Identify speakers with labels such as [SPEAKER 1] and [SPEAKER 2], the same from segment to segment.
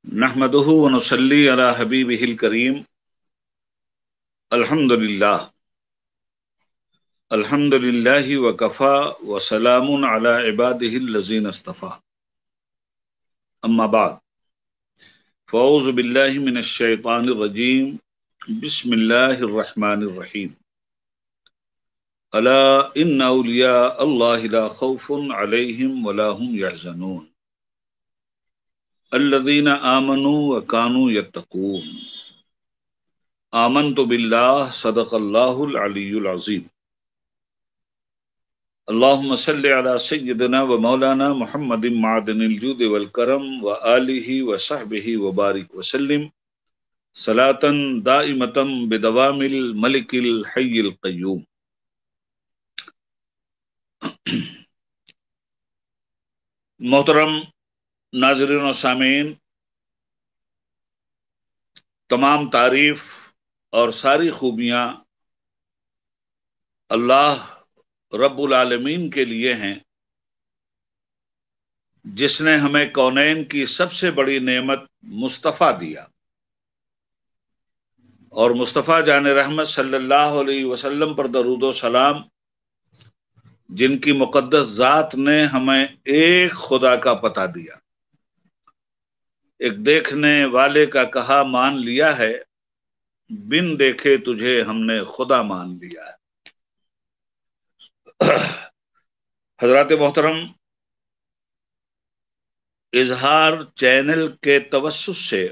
[SPEAKER 1] नहमदुहु व नुसल्ली अला हबीबिहिल करीम। अल्हम्दुलिल्लाहि व कफ़ा व सलामुन अला इबादिहिल लज़ीन इस्तफ़ा। अम्मा बाद, फ़अऊज़ु बिल्लाहि मिनश शैतानिर रजीम। बिस्मिल्लाहिर रहमानिर रहीम। अला इन्ना औलिया अल्लाहि ला खौफुन अलैहिम व ला हुम यहज़नून अल्लज़ीना आमनू व कानू यत्तक़ून। आमन्तु बिल्लाह सदक़ल्लाहुल अलियुल अज़ीम। अल्लाहुम्मा सल्लि अला सय्यिदिना व मौलाना मुहम्मदिन मादनिल जूद वल करम व आलिहि व सहबिहि व बारिक व सल्लिम सलातन दाइमतम बिदवामिल मलिकिल हय्यिल क़य्यूम। मोहतरम नाज़रीन व सामीन, तमाम तारीफ और सारी खूबियाँ अल्लाह रब्बुल आलमीन के लिए हैं, जिसने हमें कौनैन की सबसे बड़ी नेमत मुस्तफ़ा दिया और मुस्तफ़ा जान रहमत सल्लल्लाहु अलैहि वसल्लम पर दरूद सलाम, जिनकी मुक़द्दस ज़ात ने हमें एक खुदा का पता दिया। एक देखने वाले का कहा मान लिया है, बिन देखे तुझे हमने खुदा मान लिया है। हजरात मोहतरम, इजहार चैनल के तवस्सुस से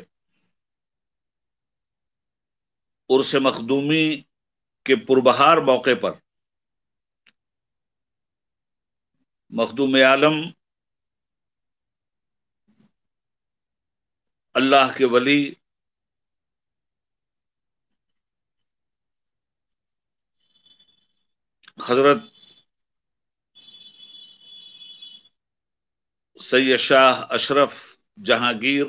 [SPEAKER 1] उर्स मखदूमी के पुरबहार मौके पर मखदूम आलम अल्लाह के वली हजरत सैयद शाह अशरफ जहांगीर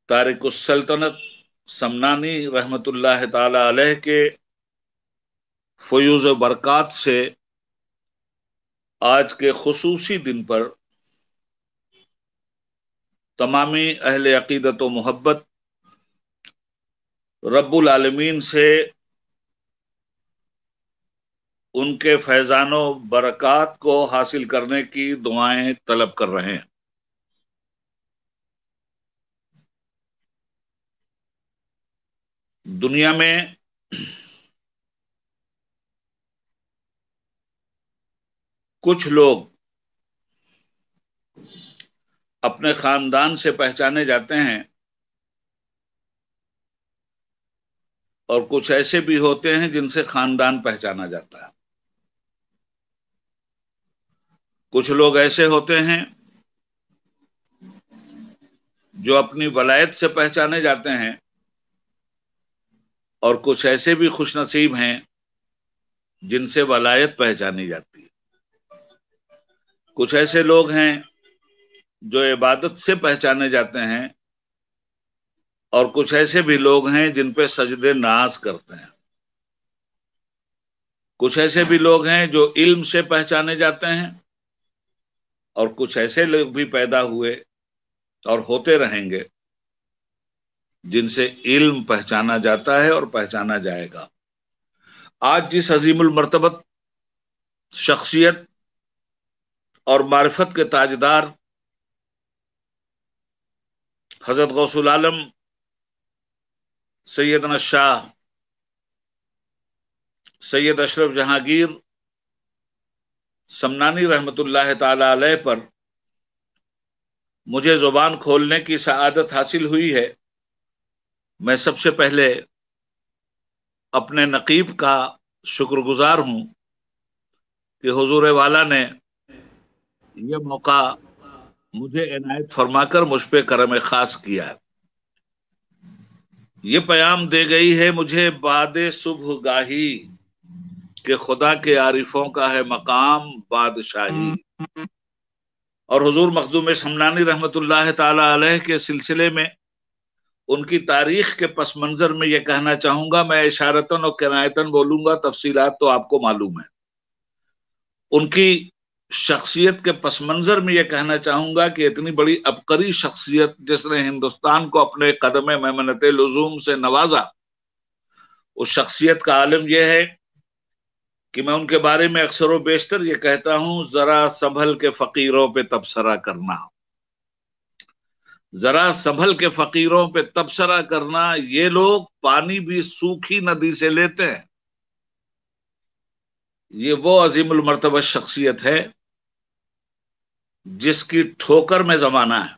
[SPEAKER 1] तारिकुस सल्तनत समनानी रहमतुल्लाह ताला अलैह के फयूज़ बरक़ात से आज के खुसूसी दिन पर तमामी अहले अक़ीदत व मोहब्बत रब्बुल आलमीन से उनके फैज़ानो बरक़ात को हासिल करने की दुआएं तलब कर रहे हैं। दुनिया में कुछ लोग अपने खानदान से पहचाने जाते हैं और कुछ ऐसे भी होते हैं जिनसे खानदान पहचाना जाता है। कुछ लोग ऐसे होते हैं जो अपनी वलायत से पहचाने जाते हैं और कुछ ऐसे भी खुशनसीब हैं जिनसे वलायत पहचानी जाती है। कुछ ऐसे लोग हैं जो इबादत से पहचाने जाते हैं और कुछ ऐसे भी लोग हैं जिन पे सजदे नाज करते हैं। कुछ ऐसे भी लोग हैं जो इल्म से पहचाने जाते हैं और कुछ ऐसे लोग भी पैदा हुए और होते रहेंगे जिनसे इल्म पहचाना जाता है और पहचाना जाएगा। आज जिस अजीमुल मर्तबत शख्सियत और मारिफत के ताजदार हजरत गौसुल आलम सैयदना शाह सैयद अशरफ जहांगीर समनानी रहमतुल्लाह ताला अलैह पर मुझे जुबान खोलने की सआदत हासिल हुई है, मैं सबसे पहले अपने नकीब का शुक्रगुजार हूं कि हुजूर वाला ने यह मौका मुझे इनायत फरमाकर मुझ पे करम खास किया है। ये पैगाम दे गई है मुझे बादे सुबह गाही कि खुदा के आरिफों का है मकाम बादशाही। और हुजूर मखदूम समनानी रहमतुल्लाह ताला अलैह के सिलसिले में उनकी तारीख के पस मंजर में यह कहना चाहूंगा, मैं इशारतन और किनायतन बोलूंगा, तफसीलात तो आपको मालूम है। उनकी شخصیت کے پس منظر میں یہ کہنا چاہوں گا کہ اتنی بڑی عبقری شخصیت جس نے ہندوستان کو اپنے قدم میمنت لزوم سے نوازا، اس شخصیت کا عالم یہ ہے کہ میں ان کے بارے میں اکثر و بیشتر یہ کہتا ہوں، ذرا سنبھل کے فقیروں پہ تبصرہ کرنا، ذرا سنبھل کے فقیروں پہ تبصرہ کرنا۔ یہ لوگ پانی بھی سوکھی ندی سے لیتے ہیں۔ یہ وہ عظیم المرتبہ شخصیت ہے جس کی ٹھوکر میں زمانہ ہے۔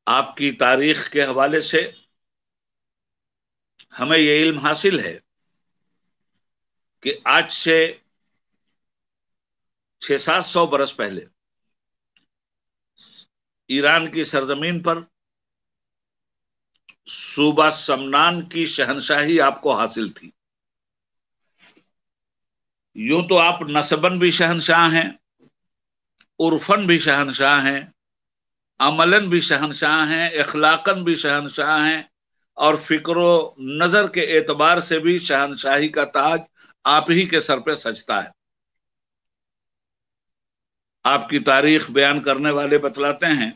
[SPEAKER 1] آپ کی تاریخ کے حوالے سے ہمیں یہ علم حاصل ہے کہ آج سے 600-700 برس پہلے ایران کی سرزمین پر صوبہ سمنان کی شہنشاہی آپ کو حاصل تھی۔ یوں تو آپ نسباً بھی شہنشاہ ہیں، عرفاً بھی شہنشاہ ہیں، عملاً بھی شہنشاہ ہیں، اخلاقاً بھی شہنشاہ ہیں، اور فکر و نظر کے اعتبار سے بھی شہنشاہی کا تاج آپ ہی کے سر پہ سجتا ہے۔ آپ کی تاریخ بیان کرنے والے بتلاتے ہیں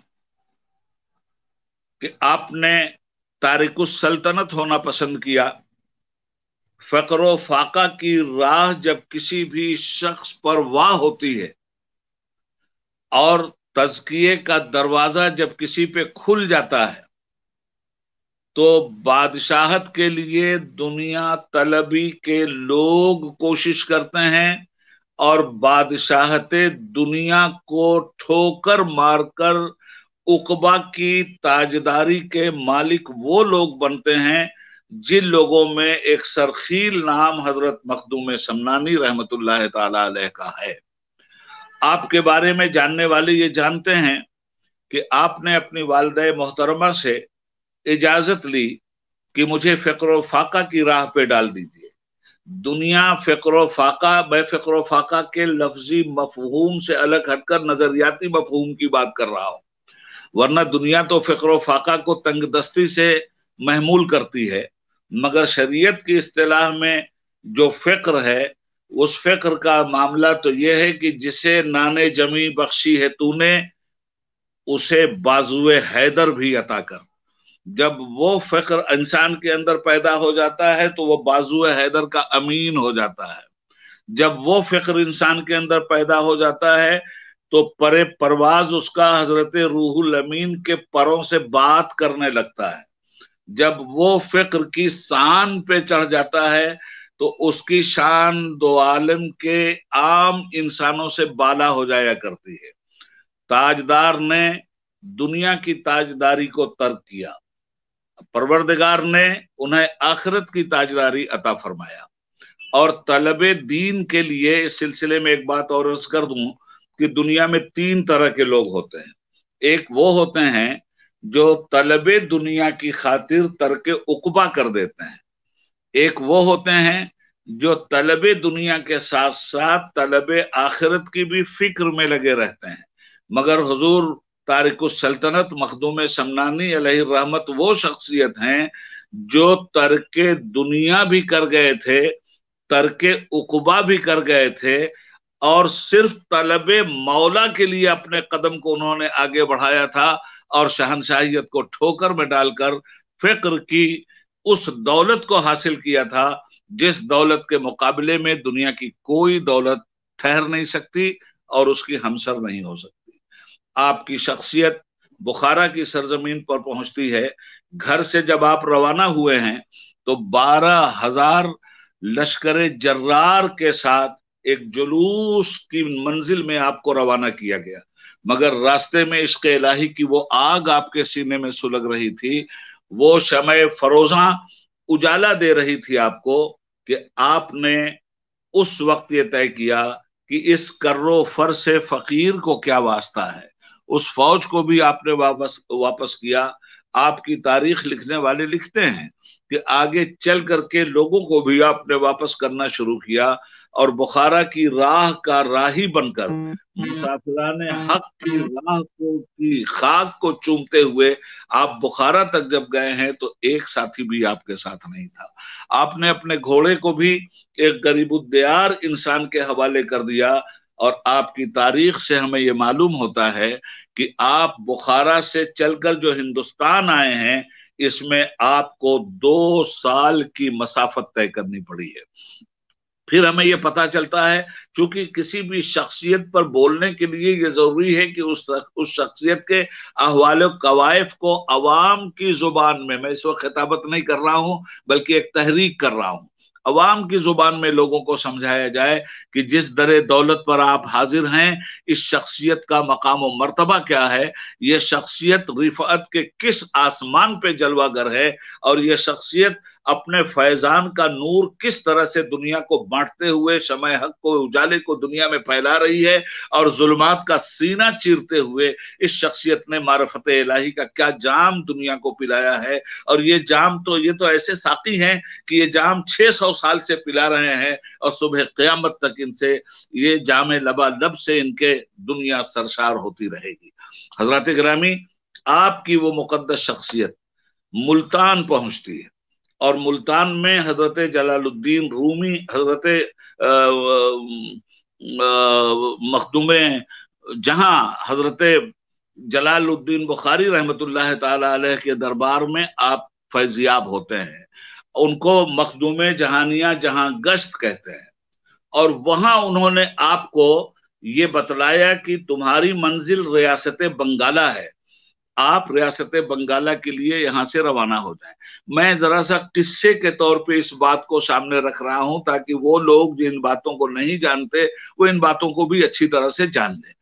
[SPEAKER 1] کہ آپ نے تارک السلطنت ہونا پسند کیا۔ فقر و فاقہ کی راہ جب کسی بھی شخص پر واہ ہوتی ہے اور تزکیے کا دروازہ جب کسی پہ کھل جاتا ہے تو بادشاہت کے لیے دنیا طلبی کے لوگ کوشش کرتے ہیں، اور بادشاہت دنیا کو ٹھوکر مار کر عقبہ کی تاجداری کے مالک وہ لوگ بنتے ہیں جن لوگوں میں ایک سرخیل نام حضرت مخدوم سمنانی رحمت اللہ تعالی علیہ کا ہے۔ آپ کے بارے میں جاننے والے یہ جانتے ہیں کہ آپ نے اپنی والدہ محترمہ سے اجازت لی کہ مجھے فقر و فاقہ کی راہ پہ ڈال دیجیے۔ دنیا فقر و فاقہ، میں فقر و فاقہ کے لفظی مفہوم سے الگ ہٹ کر نظریاتی مفہوم کی بات کر رہا ہوں، ورنہ دنیا تو فقر و فاقہ کو تنگ دستی سے محمول کرتی ہے، مگر شریعت کی اصطلاح میں جو فقر ہے، اس فقر کا معاملہ تو یہ ہے کہ جسے نانے جمی بخشی ہے تو نے، اسے بازوئے حیدر بھی عطا کر۔ جب وہ فقر انسان کے اندر پیدا ہو جاتا ہے تو وہ بازوئے حیدر کا امین ہو جاتا ہے۔ جب وہ فقر انسان کے اندر پیدا ہو جاتا ہے تو پرے پرواز اس کا حضرت روح الامین کے پروں سے بات کرنے لگتا ہے۔ جب وہ فقر کی شان پہ چڑھ جاتا ہے تو اس کی شان دو عالم کے عام انسانوں سے بالا ہو جایا کرتی ہے۔ تاجدار نے دنیا کی تاجداری کو ترک کیا، پروردگار نے انہیں آخرت کی تاجداری عطا فرمایا۔ اور طلب دین کے لیے اس سلسلے میں ایک بات اور عرض کر دوں کہ دنیا میں 3 طرح کے لوگ ہوتے ہیں۔ ایک وہ ہوتے ہیں جو طلب دنیا کی خاطر ترک عقبہ کر دیتے ہیں، ایک وہ ہوتے ہیں جو طلب دنیا کے ساتھ ساتھ طلب آخرت کی بھی فکر میں لگے رہتے ہیں۔ مگر حضور تارک السلطنت مخدوم سمنانی علیہ الرحمت وہ شخصیت ہیں جو ترک دنیا بھی کر گئے تھے، ترک عقبہ بھی کر گئے تھے، اور صرف طلب مولا کے لیے اپنے قدم کو انہوں نے آگے بڑھایا تھا، اور شہنشاہیت کو ٹھوکر میں ڈال کر فقر کی اس دولت کو حاصل کیا تھا جس دولت کے مقابلے میں دنیا کی کوئی دولت ٹھہر نہیں سکتی اور اس کی ہمسر نہیں ہو سکتی۔ آپ کی شخصیت بخارا کی سرزمین پر پہنچتی ہے۔ گھر سے جب آپ روانہ ہوئے ہیں تو 12,000 لشکر جرار کے ساتھ ایک جلوس کی منزل میں آپ کو روانہ کیا گیا، مگر راستے میں عشق الہی کی وہ آگ آپ کے سینے میں سلگ رہی تھی، وہ شمع فروزاں اجالا دے رہی تھی آپ کو، کہ آپ نے اس وقت یہ طے کیا کہ اس کرو فر سے فقیر کو کیا واسطہ ہے۔ اس فوج کو بھی آپ نے واپس کیا۔ آپ کی تاریخ لکھنے والے لکھتے ہیں کہ آگے چل کر کے لوگوں کو بھی آپ نے واپس کرنا شروع کیا، اور بخارا کی راہ کا راہی بن کر مسافران حق کی راہ کی خاک کو چومتے ہوئے آپ بخارا تک جب گئے ہیں تو ایک ساتھی بھی آپ کے ساتھ نہیں تھا۔ آپ نے اپنے گھوڑے کو بھی ایک غریب الدیار انسان کے حوالے کر دیا، اور آپ کی تاریخ سے ہمیں یہ معلوم ہوتا ہے کہ آپ بخارا سے چل کر جو ہندوستان آئے ہیں اس میں آپ کو 2 سال کی مسافت طے کرنی پڑی ہے۔ پھر ہمیں یہ پتا چلتا ہے چونکہ کسی بھی شخصیت پر بولنے کے لیے یہ ضروری ہے کہ اس شخصیت کے احوال و قوائف کو عوام کی زبان میں اس وقت خطابت نہیں کر رہا ہوں بلکہ ایک تحریک کر رہا ہوں، عوام کی زبان میں لوگوں کو سمجھایا جائے کہ جس در دولت پر آپ حاضر ہیں اس شخصیت کا مقام و مرتبہ کیا ہے، یہ شخصیت رفعت کے کس آسمان پہ جلوہ گر ہے، اور یہ شخصیت اپنے فیضان کا نور کس طرح سے دنیا کو بانٹتے ہوئے شمع حق کو اجالے کو دنیا میں پھیلا رہی ہے، اور ظلمات کا سینہ چیرتے ہوئے اس شخصیت نے معرفت الہی کا کیا جام دنیا کو پلایا ہے۔ اور یہ تو ایسے ساقی ہیں کہ یہ جام 600 سال سے پلا رہے ہیں، اور صبح قیامت تک ان سے یہ جام لبالب سے ان کے دنیا سرشار ہوتی رہے گی۔ حضرات گرامی، آپ کی وہ مقدس شخصیت ملتان پہنچتی ہے، اور ملتان میں حضرت جلال الدین رومی، حضرت مخدوم جہاں حضرت جلال الدین بخاری رحمت اللہ تعالی علیہ کے دربار میں آپ فیضیاب ہوتے ہیں، ان کو مخدوم جہانیہ جہاں گشت کہتے ہیں، اور وہاں انہوں نے آپ کو یہ بتلایا کہ تمہاری منزل ریاست بنگالہ ہے، آپ ریاست بنگالہ کے لیے یہاں سے روانہ ہو جائیں۔ میں ذرا سا قصے کے طور پہ اس بات کو سامنے رکھ رہا ہوں تاکہ وہ لوگ جن باتوں کو نہیں جانتے وہ ان باتوں کو بھی اچھی طرح سے جان لیں۔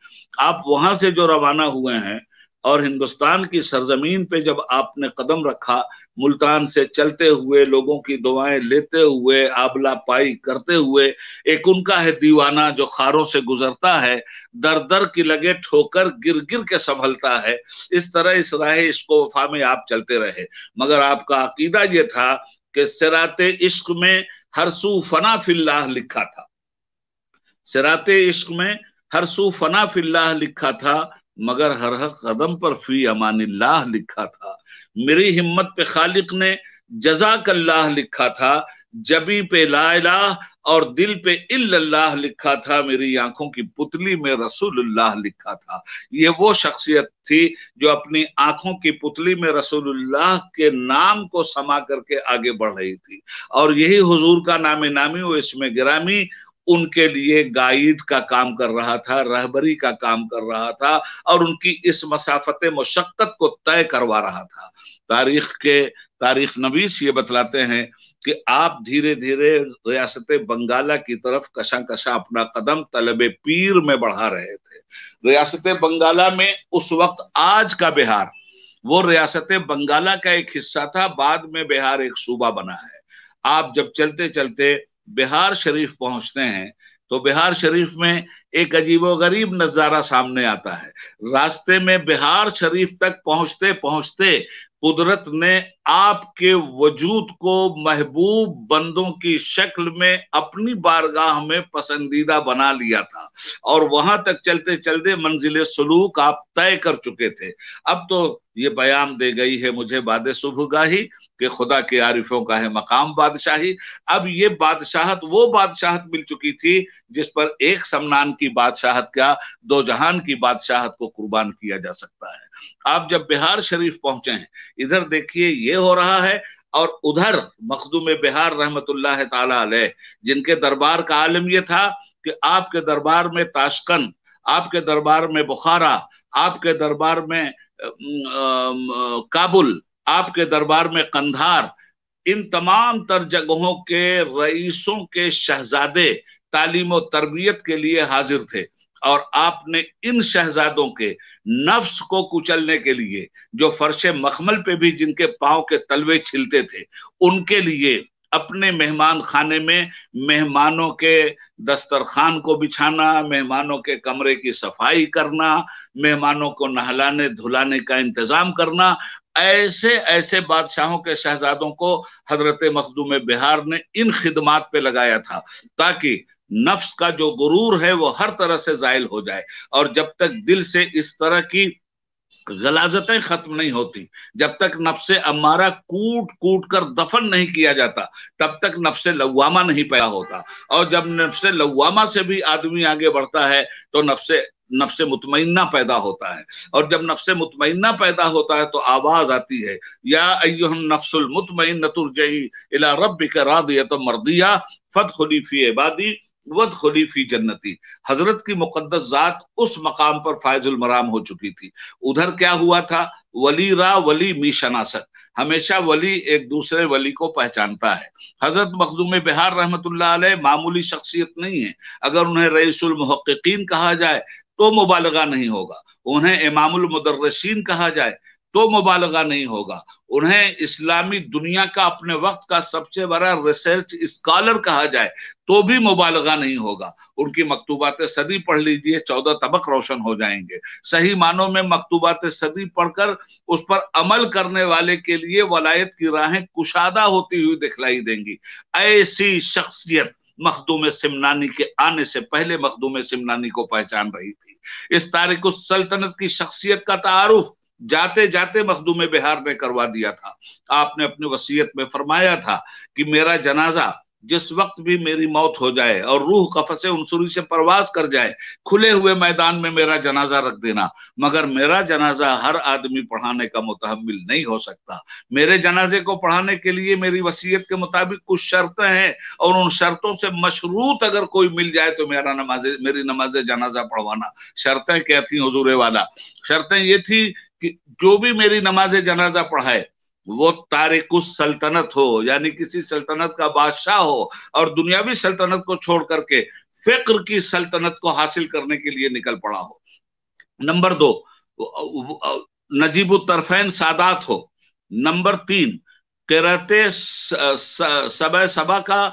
[SPEAKER 1] آپ وہاں سے جو روانہ ہوئے ہیں اور ہندوستان کی سرزمین پہ جب آپ نے قدم رکھا، ملتان سے چلتے ہوئے، لوگوں کی دعائیں لیتے ہوئے، آبلا پائی کرتے ہوئے، ایک ان کا ہے دیوانہ جو خاروں سے گزرتا ہے، در در کی لگے ٹھوکر گر گر کے سنبھلتا ہے، اس طرح اس راہ عشق و وفا میں آپ چلتے رہے، مگر آپ کا عقیدہ یہ تھا کہ صراط عشق میں ہر سو فنا فی اللہ لکھا تھا، صراط عشق میں ہر سو فنا فی اللہ لکھا تھا، مگر ہر قدم پر فی امان اللہ لکھا تھا۔ میری ہمت پہ خالق نے جزاک اللہ لکھا تھا، جبی پہ لا الہ اور دل پہ الا اللہ لکھا تھا، میری آنکھوں کی پتلی میں رسول اللہ لکھا تھا۔ یہ وہ شخصیت تھی جو اپنی آنکھوں کی پتلی میں رسول اللہ کے نام کو سما کر کے آگے بڑھ رہی تھی، اور یہی حضور کا نام نامی و اسم گرامی ان کے لیے گائیڈ کا کام کر رہا تھا، رہبری کا کام کر رہا تھا، اور ان کی اس مسافت مشقت کو طے کروا رہا تھا۔ تاریخ نویس یہ بتلاتے ہیں کہ آپ دھیرے دھیرے ریاست بنگالہ کی طرف کشاں کشاں اپنا قدم طلب پیر میں بڑھا رہے تھے۔ ریاست بنگالہ میں اس وقت آج کا بہار، وہ ریاست بنگالہ کا ایک حصہ تھا، بعد میں بہار ایک صوبہ بنا ہے۔ آپ جب چلتے چلتے بہار شریف پہنچتے ہیں تو بہار شریف میں ایک عجیب و غریب نظارہ سامنے آتا ہے۔ راستے میں بہار شریف تک پہنچتے پہنچتے قدرت نے آپ کے وجود کو محبوب بندوں کی شکل میں اپنی بارگاہ میں پسندیدہ بنا لیا تھا، اور وہاں تک چلتے چلتے منزل سلوک آپ طے کر چکے تھے۔ اب تو یہ پیام دے گئی ہے مجھے باد صبح گاہی کہ خدا کے عارفوں کا ہے مقام بادشاہی۔ اب یہ بادشاہت وہ بادشاہت مل چکی تھی جس پر ایک سمنان کی بادشاہت کیا، 2 جہان کی بادشاہت کو قربان کیا جا سکتا ہے۔ آپ جب بہار شریف پہنچے ہیں، ادھر دیکھیے یہ ہو رہا ہے، اور ادھر مخدوم بہار رحمت اللہ تعالی علیہ جن کے دربار کا عالم یہ تھا کہ آپ کے دربار میں تاشقند، آپ کے دربار میں بخارا، آپ کے دربار میں کابل، آپ کے دربار میں قندھار، ان تمام تر جگہوں کے رئیسوں کے شہزادے تعلیم و تربیت کے لیے حاضر تھے، اور آپ نے ان شہزادوں کے نفس کو کچلنے کے لیے، جو فرش مخمل پہ بھی جن کے پاؤں کے تلوے چھلتے تھے، ان کے لیے اپنے مہمان خانے میں مہمانوں کے دسترخوان کو بچھانا، مہمانوں کے کمرے کی صفائی کرنا، مہمانوں کو نہلانے دھلانے کا انتظام کرنا، ایسے بادشاہوں کے شہزادوں کو حضرت مخدوم بہار نے ان خدمات پہ لگایا تھا، تاکہ نفس کا جو غرور ہے وہ ہر طرح سے زائل ہو جائے، اور جب تک دل سے اس طرح کی गलाजतें खत्म नहीं होती, जब तक नफ्से अम्मारा कूट कूट कर दफन नहीं किया जाता तब तक नफ्से लव्वामा नहीं पैदा होता। और जब नफ्से लव्वामा से भी आदमी आगे बढ़ता है तो नफ्से मुतमइन्ना पैदा होता है। और जब नफ्से मुतमइन्ना पैदा होता है तो आवाज आती है, या अय्युहन नफ्सुल मुतमइन्नतु इरजिई इला रब्बिका रादियतम मर्दिया फदखुली फी इबादी वदखुली फी जन्नती। हजरत की मुकद्दस जात उस मकाम पर फायजुल मराम हो चुकी थी। उधर क्या हुआ था, वली रा वली मी शनासत, हमेशा वली एक दूसरे वली को पहचानता है। हजरत मखदूम बिहार रहमतुल्लाह अलैह मामूली शख्सियत नहीं है। अगर उन्हें रईसुल मुहक्किकीन कहा जाए तो मुबालगा नहीं होगा, उन्हें इमामुल मुदर्रिसीन कहा जाए तो मुबालगा नहीं होगा, उन्हें इस्लामी दुनिया का अपने वक्त का सबसे बड़ा रिसर्च स्कॉलर कहा जाए तो भी मुबालगा नहीं होगा। उनकी मकतूबात सदी पढ़ लीजिए, 14 तबक रोशन हो जाएंगे। सही मानों में मकतूबात सदी पढ़कर उस पर अमल करने वाले के लिए वलायत की राहें कुशादा होती हुई दिखलाई देंगी। ऐसी शख्सियत मखदूम सिमनानी के आने से पहले मखदूम सिमनानी को पहचान रही थी। इस तारिक उस सल्तनत की शख्सियत का तारुफ जाते जाते मखदूम बिहार ने करवा दिया था। आपने अपनी वसीयत में फरमाया था कि मेरा जनाजा जिस वक्त भी मेरी मौत हो जाए और रूह कफसे उनसुरी से परवाज कर जाए, खुले हुए मैदान में मेरा जनाजा रख देना, मगर मेरा जनाजा हर आदमी पढ़ाने का मुतहम्मिल नहीं हो सकता। मेरे जनाजे को पढ़ाने के लिए मेरी वसीयत के मुताबिक कुछ शर्तें हैं और उन शर्तों से मशरूत अगर कोई मिल जाए तो मेरी नमाज जनाजा पढ़वाना। शर्तें क्या थी हुजूर वाला? शर्तें ये थी कि जो भी मेरी नमाज जनाजा पढ़ाए वो तारिकुस सल्तनत हो, यानी किसी सल्तनत का बादशाह हो और दुनियावी सल्तनत को छोड़ करके फिक्र की सल्तनत को हासिल करने के लिए निकल पड़ा हो। नंबर 2, नजीबुत तरफैन सादात हो। नंबर 3, किराते सबा का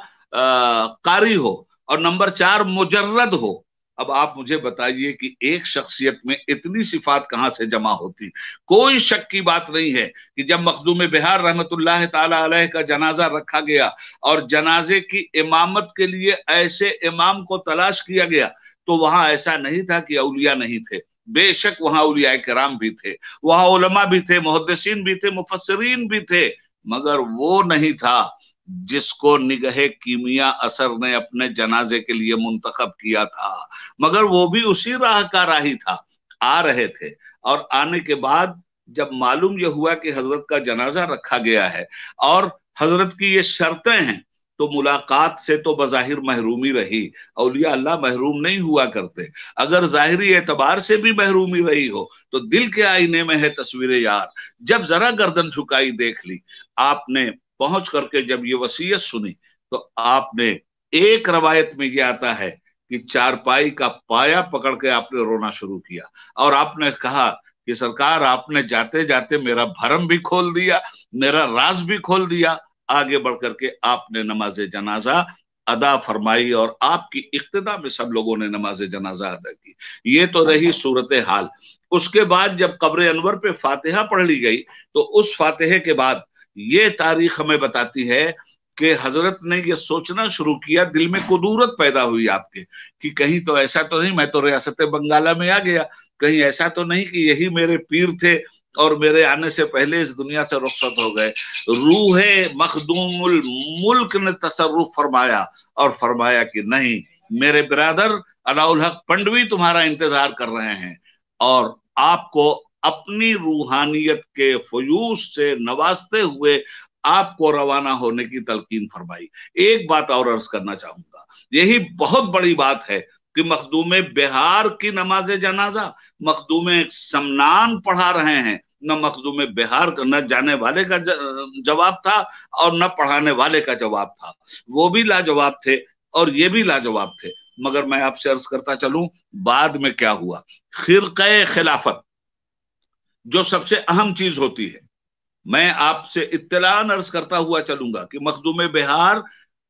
[SPEAKER 1] कारी हो। और नंबर 4, मुजर्रद हो। अब आप मुझे बताइए कि एक शख्सियत में इतनी सिफात कहां से जमा होती? कोई शक की बात नहीं है कि जब मखदूम बिहार रहमतुल्लाह ताला अलैह का जनाजा रखा गया और जनाजे की इमामत के लिए ऐसे इमाम को तलाश किया गया तो वहां ऐसा नहीं था कि औलिया नहीं थे। बेशक वहां औलिया किराम भी थे, वहां उलमा भी थे, मुहद्दिसीन भी थे, मुफस्सिरीन भी थे, मगर वो नहीं था जिसको निगहे कीमिया असर ने अपने जनाजे के लिए मुंतखब किया था। मगर वो भी उसी राह का राही था। आ रहे थे और आने के बाद जब मालूम यह हुआ कि हजरत का जनाजा रखा गया है और हजरत की ये शर्तें हैं तो मुलाकात से तो बज़ाहिर महरूमी रही। औलिया अल्लाह महरूम नहीं हुआ करते। अगर जाहिरी एतबार से भी महरूमी रही हो तो दिल के आईने में है तस्वीर यार। जब जरा गर्दन झुकाई देख ली, आपने पहुंच करके जब ये वसीयत सुनी तो आपने, एक रवायत में ये आता है कि चारपाई का पाया पकड़ के आपने रोना शुरू किया और आपने कहा कि सरकार आपने जाते जाते मेरा भरम भी खोल दिया, मेरा राज भी खोल दिया। आगे बढ़ करके आपने नमाज जनाजा अदा फरमाई और आपकी इक्तिदा में सब लोगों ने नमाज जनाजा अदा की। ये तो रही सूरत हाल। उसके बाद जब कब्र अनवर पे फातिहा पढ़ ली गई तो उस फातिहे के बाद ये तारीख हमें बताती है कि हजरत ने ये सोचना शुरू किया, दिल में कुदूरत पैदा हुई आपके कि कहीं तो ऐसा तो नहीं मैं तो रियासत बंगाला में आ गया, कहीं ऐसा तो नहीं कि यही मेरे पीर थे और मेरे आने से पहले इस दुनिया से रुखसत हो गए। रूहे मखदूमुल मुल्क ने तसर्रुफ फरमाया और फरमाया कि नहीं, मेरे बिरादर अलाउल हक पंडवी तुम्हारा इंतजार कर रहे हैं और आपको अपनी रूहानियत के फयूज से नवाजते हुए आपको रवाना होने की तलकीन फरमाई। एक बात और अर्ज करना चाहूंगा, यही बहुत बड़ी बात है कि मखदूम बिहार की नमाज जनाजा मखदूम समनान पढ़ा रहे हैं। न मखदूम बिहार न जाने वाले का जवाब था और न पढ़ाने वाले का जवाब था। वो भी लाजवाब थे और ये भी लाजवाब थे। मगर मैं आपसे अर्ज करता चलूं बाद में क्या हुआ। खिरक़े खिलाफत जो सबसे अहम चीज होती है, मैं आपसे इत्तलान अर्ज करता हुआ चलूंगा कि मखदूम बिहार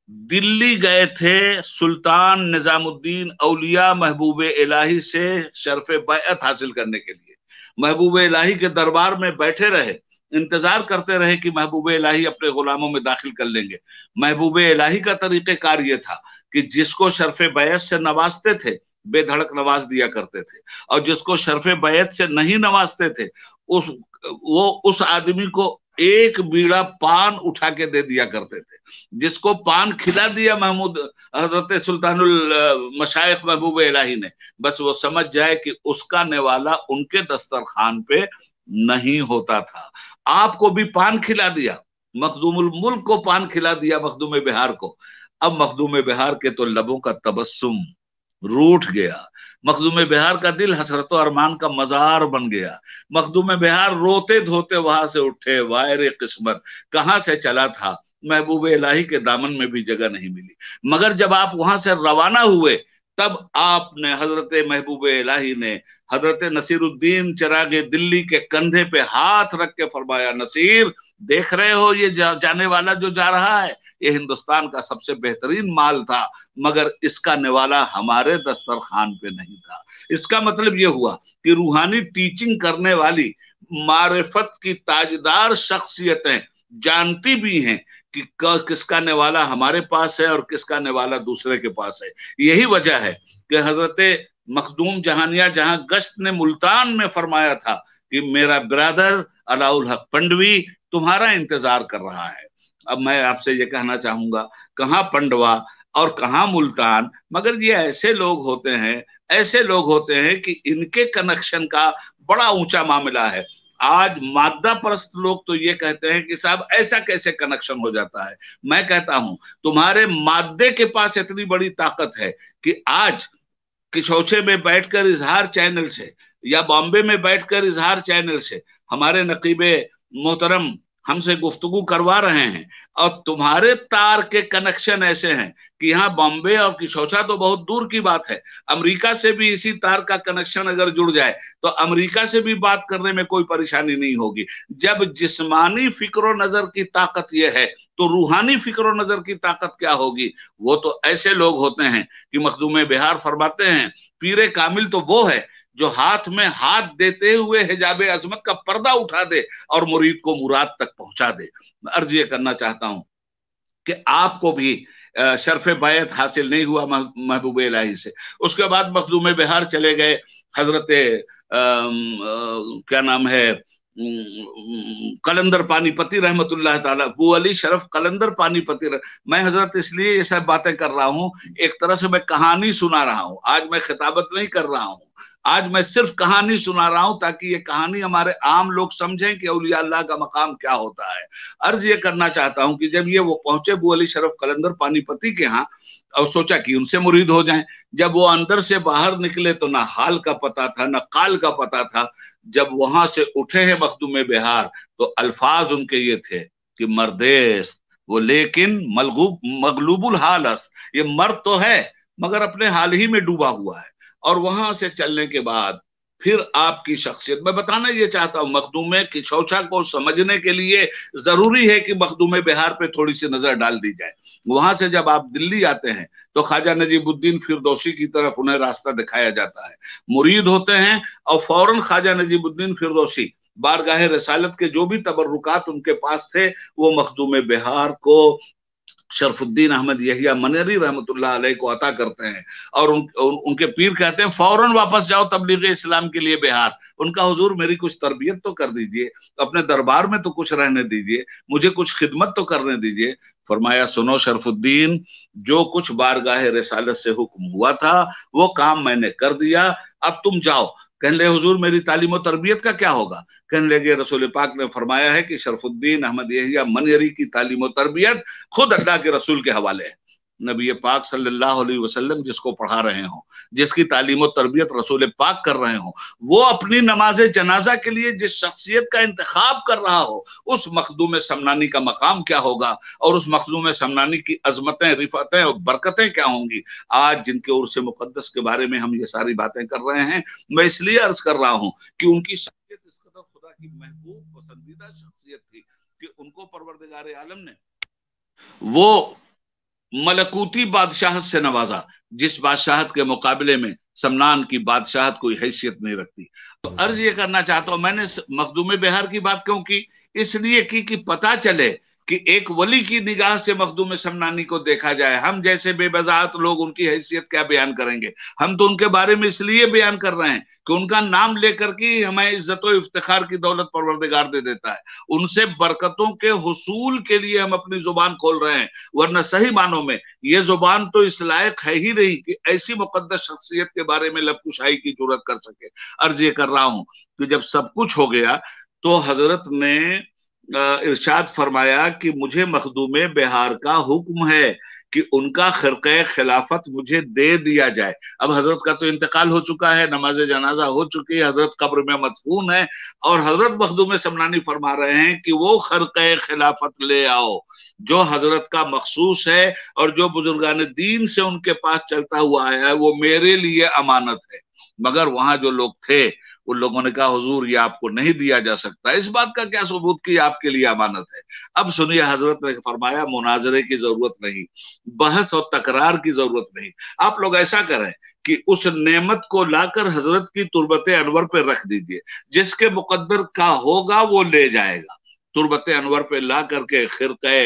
[SPEAKER 1] दिल्ली गए थे सुल्तान निजामुद्दीन औलिया महबूब इलाही से शर्फ बैअत हासिल करने के लिए। महबूब इलाही के दरबार में बैठे रहे, इंतजार करते रहे कि महबूब इलाही अपने गुलामों में दाखिल कर लेंगे। महबूब इलाही का तरीक़ेकार ये था कि जिसको शर्फ बैअत से नवाजते थे बेधड़क नवाज दिया करते थे, और जिसको शर्फ बैत से नहीं नवाजते थे उस आदमी को एक बीड़ा पान उठा के दे दिया करते थे। जिसको पान खिला दिया महमूद हजरत सुल्तानुल मशाइख महबूब इलाही ने, बस वो समझ जाए कि उसका नेवाला उनके दस्तरखान पे नहीं होता था। आपको भी पान खिला दिया, मखदूमुल मुल्क को पान खिला दिया, मखदूम बिहार को। अब मखदूम बिहार के तो लबों का तबस्सुम रूठ गया, मखदूम बिहार का दिल हसरत अरमान का मजार बन गया। मखदूम बिहार रोते धोते वहां से उठे, वायरे किस्मत, कहां से चला था, महबूब इलाही के दामन में भी जगह नहीं मिली। मगर जब आप वहां से रवाना हुए तब आपने हजरत महबूब इलाही ने हजरत नसीरुद्दीन चिरागे दिल्ली के कंधे पे हाथ रख के फरमाया, नसीर देख रहे हो ये जाने वाला जो जा रहा है, ये हिंदुस्तान का सबसे बेहतरीन माल था, मगर इसका निवाला हमारे दस्तरखान पे नहीं था। इसका मतलब ये हुआ कि रूहानी टीचिंग करने वाली मारिफत की ताजदार शख्सियतें जानती भी हैं कि किसका निवाला हमारे पास है और किसका निवाला दूसरे के पास है। यही वजह है कि हजरत मखदूम जहानिया जहां गश्त ने मुल्तान में फरमाया था कि मेरा ब्रदर अलाउल हक पंडवी तुम्हारा इंतजार कर रहा है। अब मैं आपसे ये कहना चाहूंगा, कहाँ पंडवा और कहाँ मुल्तान, मगर ये ऐसे लोग होते हैं कि इनके कनेक्शन का बड़ा ऊंचा मामला है। आज मादा परस्त लोग तो ये कहते हैं कि साहब ऐसा कैसे कनेक्शन हो जाता है। मैं कहता हूं तुम्हारे मादे के पास इतनी बड़ी ताकत है कि आज किशोचे में बैठकर इजहार चैनल से या बॉम्बे में बैठकर इजहार चैनल से हमारे नकीबे मोहतरम हमसे गुफ्तगू करवा रहे हैं, और तुम्हारे तार के कनेक्शन ऐसे हैं कि यहाँ बॉम्बे और किशोचा तो बहुत दूर की बात है, अमेरिका से भी इसी तार का कनेक्शन अगर जुड़ जाए तो अमेरिका से भी बात करने में कोई परेशानी नहीं होगी। जब जिस्मानी फिक्र नजर की ताकत यह है तो रूहानी फिक्र नजर की ताकत क्या होगी। वो तो ऐसे लोग होते हैं कि मखदूम बिहार फरमाते हैं, पीरे कामिल तो वो है जो हाथ में हाथ देते हुए हिजाब अजमत का पर्दा उठा दे और मुरीद को मुराद तक पहुंचा दे। अर्ज ये करना चाहता हूं कि आपको भी शर्फ बैत हासिल नहीं हुआ महबूब इलाही से। उसके बाद मखदूम बिहार चले गए हजरत क्या नाम है कलंदर पानीपति रहमतुल्लाह ताला, अबू अली शरफ कलंदर पानीपति। मैं हजरत इसलिए ये सब बातें कर रहा हूं, एक तरह से मैं कहानी सुना रहा हूं, आज मैं खिताबत नहीं कर रहा हूं, आज मैं सिर्फ कहानी सुना रहा हूं ताकि ये कहानी हमारे आम लोग समझें कि औलिया अल्लाह का मकाम क्या होता है। अर्ज ये करना चाहता हूं कि जब ये वो पहुंचे अबू अली शरफ कलंदर पानीपति के यहाँ और सोचा कि उनसे मुरीद हो जाएं, जब वो अंदर से बाहर निकले तो ना हाल का पता था ना काल का पता था। जब वहां से उठे हैं मखदूम बिहार तो अल्फाज उनके ये थे कि मर्देस वो लेकिन मगलूबुल हालस, ये मर्द तो है मगर अपने हाल ही में डूबा हुआ है। और वहां से चलने के बाद फिर आपकी शख्सियत, मैं बताना ये चाहता हूं, मखदूम किशोचा को समझने के लिए जरूरी है कि मखदूम बिहार पे थोड़ी सी नजर डाल दी जाए। वहां से जब आप दिल्ली आते हैं तो ख्वाजा नजीबुद्दीन फिरदौसी की तरफ उन्हें रास्ता दिखाया जाता है, मुरीद होते हैं और फौरन ख्वाजा नजीबुद्दीन फिरदौसी बारगाह रसालत के जो भी तबर्रुकात उनके पास थे वो मखदूम बिहार को शरफुद्दीन अहमद यहिया मनरी रहमतुल्लाह अलैह को अता करते हैं। और उनके पीर कहते हैं फौरन वापस जाओ तबलीग इस्लाम के लिए बिहार। उनका हुजूर मेरी कुछ तरबियत तो कर दीजिए, अपने दरबार में तो कुछ रहने दीजिए, मुझे कुछ खिदमत तो करने दीजिए। फरमाया सुनो शरफुद्दीन, जो कुछ बारगाह रिसालत से हुक्म हुआ था वो काम मैंने कर दिया, अब तुम जाओ। कहने लगे हुजूर मेरी तालीम और तरबियत का क्या होगा। कहने लगे रसूल पाक ने फरमाया है कि शरफुद्दीन अहमद यहिया मनयरी की तालीम और तरबियत खुद अल्लाह के रसूल के हवाले है। नबी पाक सल्लल्लाहु अलैहि वसल्लम जिसको पढ़ा रहे हो, जिसकी तालीम और तरबियत रसूल पाक कर रहे हो, वो अपनी नमाज जनाजा के लिए जिस शख्सियत का इंतखाब कर रहा हो उस मखदूम समनानी का मकाम क्या होगा और उस मखदूम समनानी की अजमतें, रिफतें और बरकतें क्या होंगी। आज जिनके उर्स मुकद्दस के बारे में हम ये सारी बातें कर रहे हैं, मैं इसलिए अर्ज कर रहा हूं कि उनकी शख्सियत इस कदर खुदा की महबूब पसंदीदा शख्सियत थी कि उनको परवरदिगार आलम ने वो मलकूती बादशाहत से नवाजा जिस बादशाहत के मुकाबले में समनान की बादशाहत कोई हैसियत नहीं रखती। तो अर्ज ये करना चाहता हूं, मैंने मखदूम बिहार की बात क्यों की, इसलिए की कि पता चले کہ ایک ولی کی نگاہ سے مخدوم سمنانی کو دیکھا جائے. ہم جیسے بے وضاحت لوگ ان کی حیثیت کیا بیان کریں گے؟ ہم تو ان کے بارے میں اس لیے بیان کر رہے ہیں کہ ان کا نام لے کر کے ہمیں عزت و افتخار کی دولت پروردگار دے دیتا ہے. ان سے برکتوں کے حصول کے لیے ہم اپنی زبان کھول رہے ہیں، ورنہ صحیح معنوں میں یہ زبان تو اس لائق ہے ہی نہیں کہ ایسی مقدس شخصیت کے بارے میں لب کشائی کی جرات کر سکے. عرض یہ کر رہا ہوں کہ جب سب کچھ ہو گیا تو حضرت نے ارشاد فرمایا کہ مجھے مخدوم بہار کا حکم ہے کہ ان کا خرقہ خلافت مجھے دے دیا جائے. اب حضرت کا تو انتقال ہو چکا ہے، نماز جنازہ ہو چکی ہے، حضرت قبر میں مدفون ہے، اور حضرت مخدوم سمنانی فرما رہے ہیں کہ وہ خرقہ خلافت لے آؤ جو حضرت کا مخصوص ہے اور جو بزرگان دین سے ان کے پاس چلتا ہوا آیا ہے، وہ میرے لیے امانت ہے. مگر وہاں جو لوگ تھے ان لوگوں نے کہا حضور یہ آپ کو نہیں دیا جا سکتا. اس بات کا کیا ثبوت کہ آپ کے لیے امانت ہے؟ اب سنیے، حضرت نے فرمایا مناظرے کی ضرورت نہیں، بحث اور تکرار کی ضرورت نہیں. آپ لوگ ایسا کریں کہ اس نعمت کو لا کر حضرت کی تربت انور پہ رکھ دیجئے، جس کے مقدر کا ہوگا وہ لے جائے گا. تربت انور پہ لا کر کے خرقہ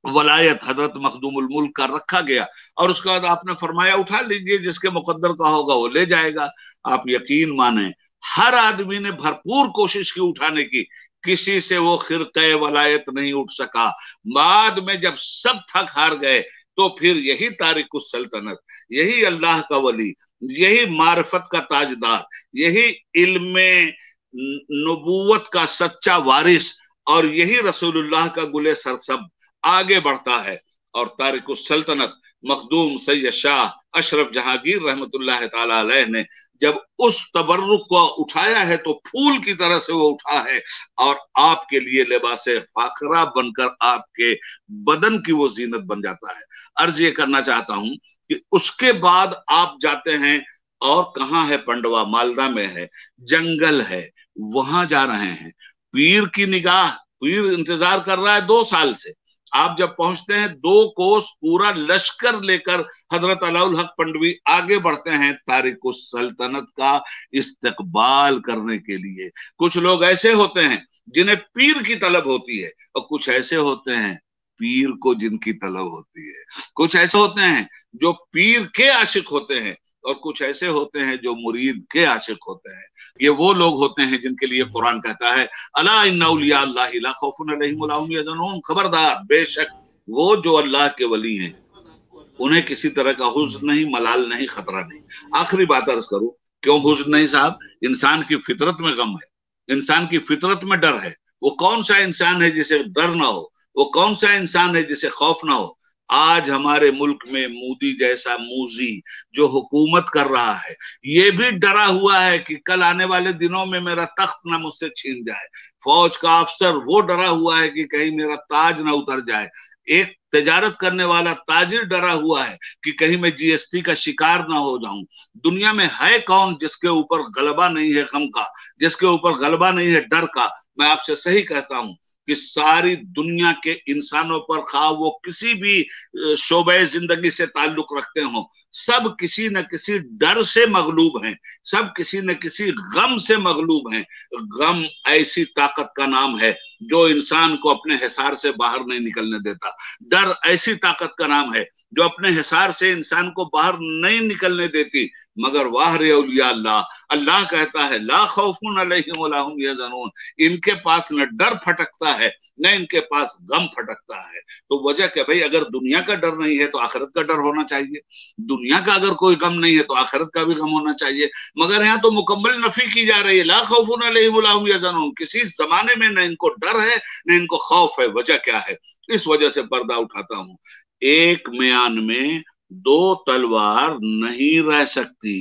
[SPEAKER 1] ولایت حضرت مخدوم الملک کا رکھا گیا، اور اس کے بعد آپ نے فرمایا اٹھا لیجئے، جس کے مقدر کا ہوگا وہ لے جائے گا. آپ یقین مانیں ہر آدمی نے بھرپور کوشش کی اٹھانے کی، کسی سے وہ خرقہ ولایت نہیں اٹھ سکا. بعد میں جب سب تھک ہار گئے تو پھر یہی تارک السلطنت، یہی اللہ کا ولی، یہی معرفت کا تاجدار، یہی علم نبوت کا سچا وارث، اور یہی رسول اللہ کا گلے سرسب آگے بڑھتا ہے. اور تارک السلطنت مخدوم سید شاہ اشرف جہانگیر رحمت اللہ تعالی علیہ نے جب اس تبرک کو اٹھایا ہے تو پھول کی طرح سے وہ اٹھا ہے، اور آپ کے لیے لباس فاخرہ بن کر آپ کے بدن کی وہ زینت بن جاتا ہے. عرض یہ کرنا چاہتا ہوں کہ اس کے بعد آپ جاتے ہیں، اور کہاں ہے؟ پنڈوا مالدہ میں ہے، جنگل ہے، وہاں جا رہے ہیں. پیر کی نگاہ، پیر انتظار کر رہا ہے 2 سال سے. آپ جب پہنچتے ہیں 2 کوس پورا لشکر لے کر حضرت علاء الحق پنڈوی آگے بڑھتے ہیں تارک السلطنت کا استقبال کرنے کے لیے. کچھ لوگ ایسے ہوتے ہیں جنہیں پیر کی طلب ہوتی ہے، اور کچھ ایسے ہوتے ہیں پیر کو جن کی طلب ہوتی ہے. کچھ ایسے ہوتے ہیں جو پیر کے عاشق ہوتے ہیں، اور کچھ ایسے ہوتے ہیں جو مرید کے عاشق ہوتے ہیں. یہ وہ لوگ ہوتے ہیں جن کے لیے قرآن کہتا ہے الا ان اولیاء اللہ لا خوف علیہم ولا هم يحزنون، خبردار، بے شک وہ جو اللہ کے ولی ہیں انہیں کسی طرح کا حزن نہیں، ملال نہیں، خطرہ نہیں. آخری بات عرض کروں، کیوں حزن نہیں صاحب؟ انسان کی فطرت میں غم ہے، انسان کی فطرت میں ڈر ہے. وہ کون سا انسان ہے جسے ڈر نہ ہو؟ وہ کون سا انسان ہے جسے خوف نہ ہو؟ آج ہمارے ملک میں مودی جیسا موذی جو حکومت کر رہا ہے، یہ بھی ڈرا ہوا ہے کہ کل آنے والے دنوں میں میرا تخت نہ مجھ سے چھین جائے. فوج کا افسر وہ ڈرا ہوا ہے کہ کہیں میرا تاج نہ اتر جائے. ایک تجارت کرنے والا تاجر ڈرا ہوا ہے کہ کہیں میں جی ایس ٹی کا شکار نہ ہو جاؤں. دنیا میں ہے کون جس کے اوپر غلبہ نہیں ہے غم کا، جس کے اوپر غلبہ نہیں ہے ڈر کا؟ میں آپ سے صحیح کہتا ہوں کہ ساری دنیا کے انسانوں پر، خواہ وہ کسی بھی شعبہ زندگی سے تعلق رکھتے ہوں، سب کسی نہ کسی ڈر سے مغلوب ہیں، سب کسی نہ کسی غم سے مغلوب ہیں. غم ایسی طاقت کا نام ہے جو انسان کو اپنے حصار سے باہر نہیں نکلنے دیتا. ڈر ایسی طاقت کا نام ہے جو اپنے حصار سے انسان کو باہر نہیں نکلنے دیتی. مگر واہ رے اولیاء اللہ، اللہ کہتا ہے لا خوف علیہم ولا هم يحزنون، ان کے پاس نہ ڈر پھٹکتا ہے نہ ان کے پاس غم پھٹکتا ہے. تو وجہ کہ بھئی اگر دنیا کا ڈر نہیں ہے تو آخرت کا ڈر ہونا چاہیے، دنیا کا اگر کوئی غم نہیں ہے تو آخرت کا بھی غم ہونا چاہیے. مگر یہاں تو مکمل نفی کی جا رہی ہے، لا خوف علیہم ولا هم يحزنون. کسی زمانے میں نہ ان کو ڈر ہے نہ ان کو خوف ہے. وجہ کیا ہے؟ اس وجہ سے پردہ اٹھاتا ہوں، ایک میان میں 2 تلوار نہیں رہ سکتی،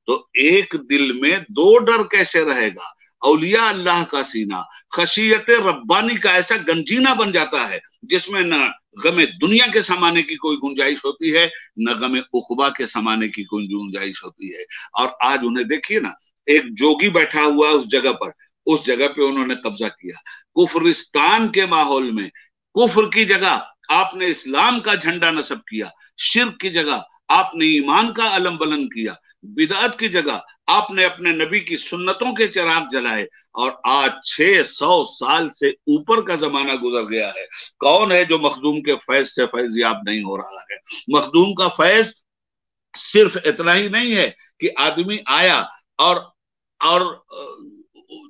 [SPEAKER 1] تو ایک دل میں 2 ڈر کیسے رہے گا؟ اولیاء اللہ کا سینہ خشیت ربانی کا ایسا گنجینہ بن جاتا ہے جس میں نہ غم دنیا کے سمانے کی کوئی گنجائش ہوتی ہے، نہ غم عقبہ کے سمانے کی کوئی گنجائش ہوتی ہے. اور آج انہیں دیکھیے نا، ایک جوگی بیٹھا ہوا اس جگہ پر، اس جگہ پہ انہوں نے قبضہ کیا. کفرستان کے ماحول میں کفر کی جگہ آپ نے اسلام کا جھنڈا نصب کیا، شرک کی جگہ आपने ईमान का अलम बुलंद किया, बिदअत की जगह आपने अपने नबी की सुन्नतों के चिराग जलाए, और आज 600 साल से ऊपर का जमाना गुजर गया है। कौन है जो मखदूम के फैज से फैजियाब नहीं हो रहा है? मखदूम का फैज सिर्फ इतना ही नहीं है कि आदमी आया और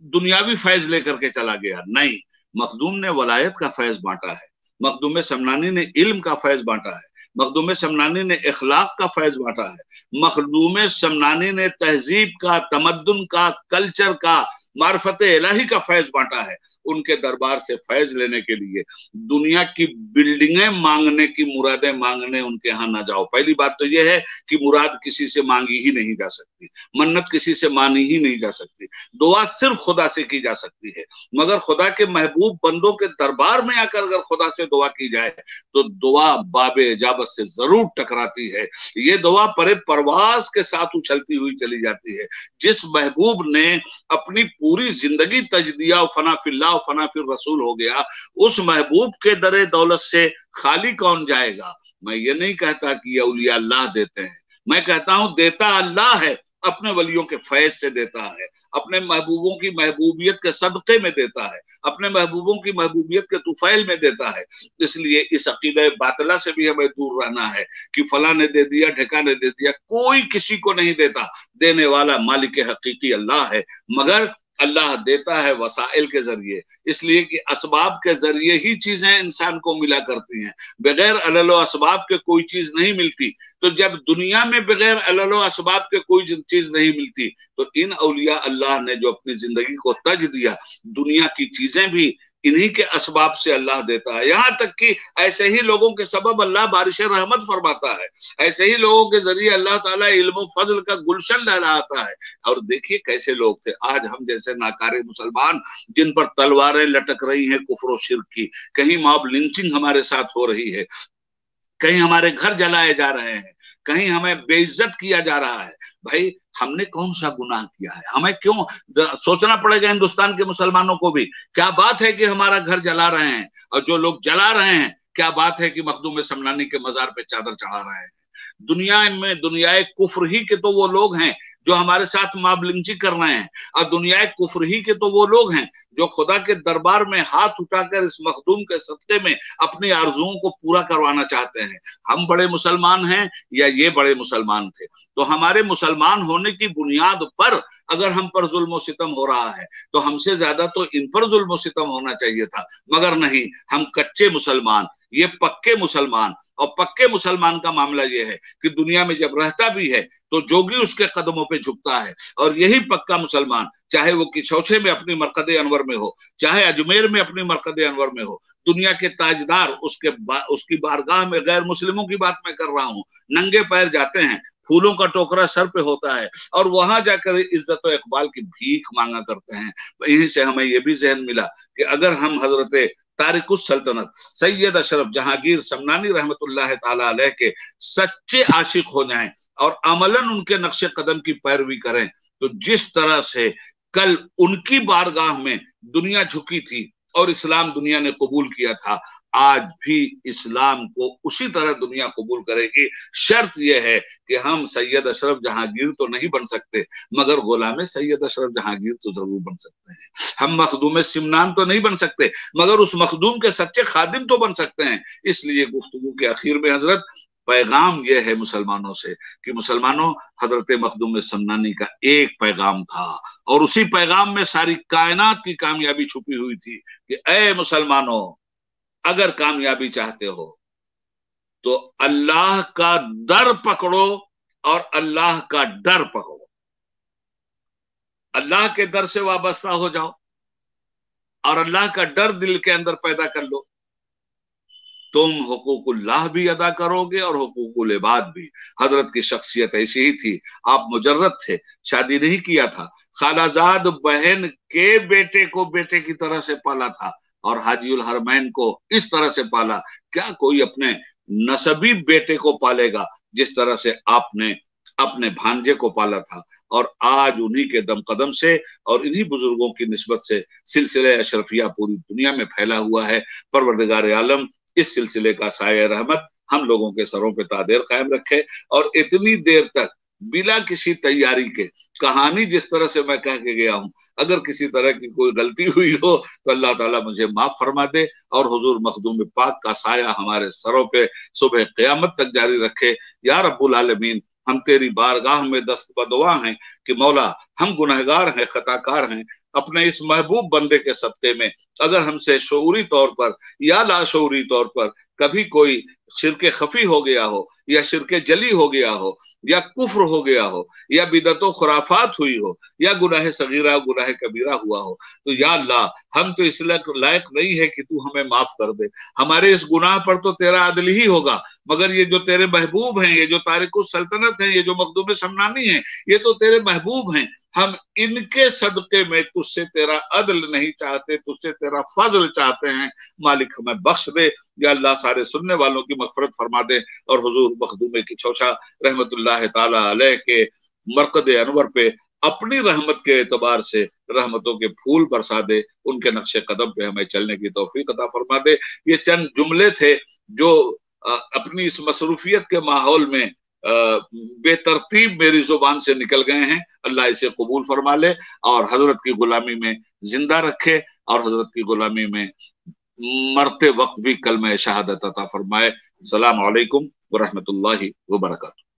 [SPEAKER 1] दुनियावी फैज लेकर के चला गया, नहीं, मखदूम ने वलायत का फैज बांटा है, मखदूम समनानी ने इल्म का फैज बांटा है, मखदूम समनानी ने इखलाक का फैज बांटा है, मखदूम समनानी ने तहजीब का, तमद्दुन का, कल्चर का, मार्फत इलाही का फैज बांटा है। उनके दरबार से फैज लेने के लिए दुनिया की बिल्डिंगें मांगने की, मुरादें मांगने उनके यहाँ ना जाओ। पहली बात तो यह है कि मुराद किसी से मांगी ही नहीं जा सकती, मन्नत किसी से मानी ही नहीं जा सकती, दुआ सिर्फ खुदा से की जा सकती है। मगर खुदा के महबूब बंदों के दरबार में आकर अगर खुदा से दुआ की जाए तो दुआ बाबे इजाबत से जरूर टकराती है। ये दुआ परे परवास के साथ उछलती हुई चली जाती है। जिस महबूब ने अपनी पूरी जिंदगी तज दिया, फना फिल्लाह फना फिर रसूल हो गया, उस महबूब के दरे दौलत से खाली कौन जाएगा? मैं ये नहीं कहता कि ये औलिया अल्लाह देते हैं, मैं कहता हूं देता अल्लाह है, अपने वलियों के फैज से देता है, अपने महबूबों की महबूबियत के सदक़े में देता है, अपने महबूबों की महबूबियत के तुफैल में देता है। इसलिए इस अकीदे बातिला से भी हमें दूर रहना है कि फला ने दे दिया, ढेका ने दे दिया। कोई किसी को नहीं देता, देने वाला मालिक हकीकी अल्लाह है। मगर अल्लाह देता है वसाइल के जरिए, इसलिए कि असबाब के जरिए ही चीजें इंसान को मिला करती हैं। बगैर अललो असबाब के कोई चीज नहीं मिलती। तो जब दुनिया में बगैर अललो असबाब के कोई चीज नहीं मिलती, तो इन औलिया अल्लाह ने जो अपनी जिंदगी को तज दिया, दुनिया की चीजें भी इन्हीं के असबाब से अल्लाह देता है। यहां तक कि ऐसे ही लोगों के सबब अल्लाह बारिश रहमत फरमाता है, ऐसे ही लोगों के जरिए अल्लाह ताला इल्म फजल का गुलशन लहराता है। और देखिए कैसे लोग थे, आज हम जैसे नाकारे मुसलमान जिन पर तलवारें लटक रही हैं कुफ्र और शिर्क की, कहीं मॉब लिंचिंग हमारे साथ हो रही है, कहीं हमारे घर जलाए जा रहे हैं, कहीं हमें बेइज्जत किया जा रहा है। भाई हमने कौन सा गुनाह किया है? हमें क्यों सोचना पड़ेगा हिंदुस्तान के मुसलमानों को भी, क्या बात है कि हमारा घर जला रहे हैं, और जो लोग जला रहे हैं क्या बात है कि मखदूम समनानी के मजार पे चादर चढ़ा रहे हैं। दुनिया में दुनियाए कुफ्र ही के तो वो लोग हैं जो हमारे साथ मॉब लिंचिंग कर रहे हैं, और दुनियाए कुफ्र ही के तो वो लोग हैं जो खुदा के दरबार में हाथ उठाकर इस मखदूम के सदक़े में अपनी आरजुओं को पूरा करवाना चाहते हैं। हम बड़े मुसलमान हैं या ये बड़े मुसलमान थे? तो हमारे मुसलमान होने की बुनियाद पर अगर हम पर जुल्म सितम हो रहा है तो हमसे ज्यादा तो इन पर जुल्म सितम होना चाहिए था। मगर नहीं, हम कच्चे मुसलमान, ये पक्के मुसलमान। और पक्के मुसलमान का मामला ये है कि दुनिया में जब रहता भी है तो जोगी उसके कदमों पे झुकता है। और यही पक्का मुसलमान, चाहे वो किछौछे में अपनी मरकद अनवर में हो, चाहे अजमेर में अपनी मरकद अनवर में हो, दुनिया के ताजदार उसकी बारगाह में, गैर मुस्लिमों की बात मैं कर रहा हूँ, नंगे पैर जाते हैं, फूलों का टोकरा सर पे होता है, और वहां जाकर इज्जत और इकबाल की भीख मांगा करते हैं। यहीं से हमें यह भी ज़हन मिला कि अगर हम हजरत तारिकुस सल्तनत सैयद अशरफ जहांगीर समनानी रहमतुल्लाह ताला अलैह के सच्चे आशिक हो जाएं और अमलन उनके नक्शे कदम की पैरवी करें, तो जिस तरह से कल उनकी बारगाह में दुनिया झुकी थी और इस्लाम दुनिया ने कबूल किया था, आज भी इस्लाम को उसी तरह दुनिया कबूल करेगी। शर्त यह है कि हम सैयद अशरफ जहांगीर तो नहीं बन सकते, मगर गुलाम सैयद अशरफ जहांगीर तो जरूर बन सकते हैं। हम मखदूम सिमनान तो नहीं बन सकते, मगर उस मखदूम के सच्चे खादिम तो बन सकते हैं। इसलिए गुफ्तगू के आखिर में हजरत पैगाम यह है मुसलमानों से कि मुसलमानों, हजरत मखदूम समनानी का एक पैगाम था और उसी पैगाम में सारी कायनात की कामयाबी छुपी हुई थी कि ऐ मुसलमानों, अगर कामयाबी चाहते हो तो अल्लाह का दर पकड़ो और अल्लाह का डर पकड़ो। अल्लाह के दर से वाबस्ता हो जाओ और अल्लाह का डर दिल के अंदर पैदा कर लो। तुम हुकूकुल्लाह भी अदा करोगे और हुकूकुल इबाद भी। हजरत की शख्सियत ऐसी ही थी, आप मुजर्रद थे, शादी नहीं किया था, खालाजाद बहन के बेटे को बेटे की तरह से पाला था और हाजीउल हरमैन को इस तरह से पाला। क्या कोई अपने नसबी बेटे को पालेगा जिस तरह से आपने अपने भांजे को पाला था? और आज उन्हीं के दम कदम से और इन्हीं बुजुर्गों की निस्बत से सिलसिले अशरफिया पूरी दुनिया में फैला हुआ है। परवरदिगार आलम इस सिलसिले का साया रहमत हम लोगों के सरों पे तादेर कायम रखे। और इतनी देर तक बिना किसी तैयारी के कहानी जिस तरह से मैं कह के गया हूं, अगर किसी तरह की कोई गलती हुई हो तो अल्लाह ताला मुझे माफ फरमा दे और हुजूर मखदूम पाक का साया हमारे सरों पे सुबह क़यामत तक जारी रखे। या रब्बुल आलमीन, हम तेरी बारगाह में दस्त बदुआ हैं कि मौला हम गुनहगार हैं, खताकार हैं। अपने इस महबूब बंदे के सत्ते में अगर हमसे शऊरी तौर पर या लाशऊरी तौर पर कभी कोई शिरके खफी हो गया हो या शिरके जली हो गया हो या कुफ्र हो गया हो या बिदतो खुराफात हुई हो या गुनाह सगीरा गुनाह कबीरा हुआ हो, तो या अल्लाह हम तो इस लायक नहीं है कि तू हमें माफ कर दे। हमारे इस गुनाह पर तो तेरा अदल ही होगा, मगर ये जो तेरे महबूब हैं, ये जो तारिकुस सल्तनत हैं, ये जो मखदूम शमनानी हैं, ये तो तेरे महबूब हैं। हम इनके सदके में तुझसे तेरा अदल नहीं चाहते, तुझसे तेरा फजल चाहते हैं। मालिक हमें बख्श दे। या अल्लाह सारे सुनने वालों की मगफरत फरमा दे और हुजूर मखदूम की चौछा रहमतुल्लाह ताला अलैह के मरकद अनवर पे अपनी रहमत के एतबार से रहमतों के फूल बरसा दे। उनके नक्शे कदम पे हमें चलने की तौफीक अता फरमा दे। ये चंद जुमले थे जो अपनी इस मसरूफियत के माहौल में बेतरतीब मेरी जुबान से निकल गए हैं। अल्लाह इसे कबूल फरमा ले और हजरत की गुलामी में जिंदा रखे और हजरत की गुलामी में मरते वक्त भी कलमा शहादत अता फरमाए। अस्सलामु अलैकुम व रहमतुल्लाहि व बरकातहू।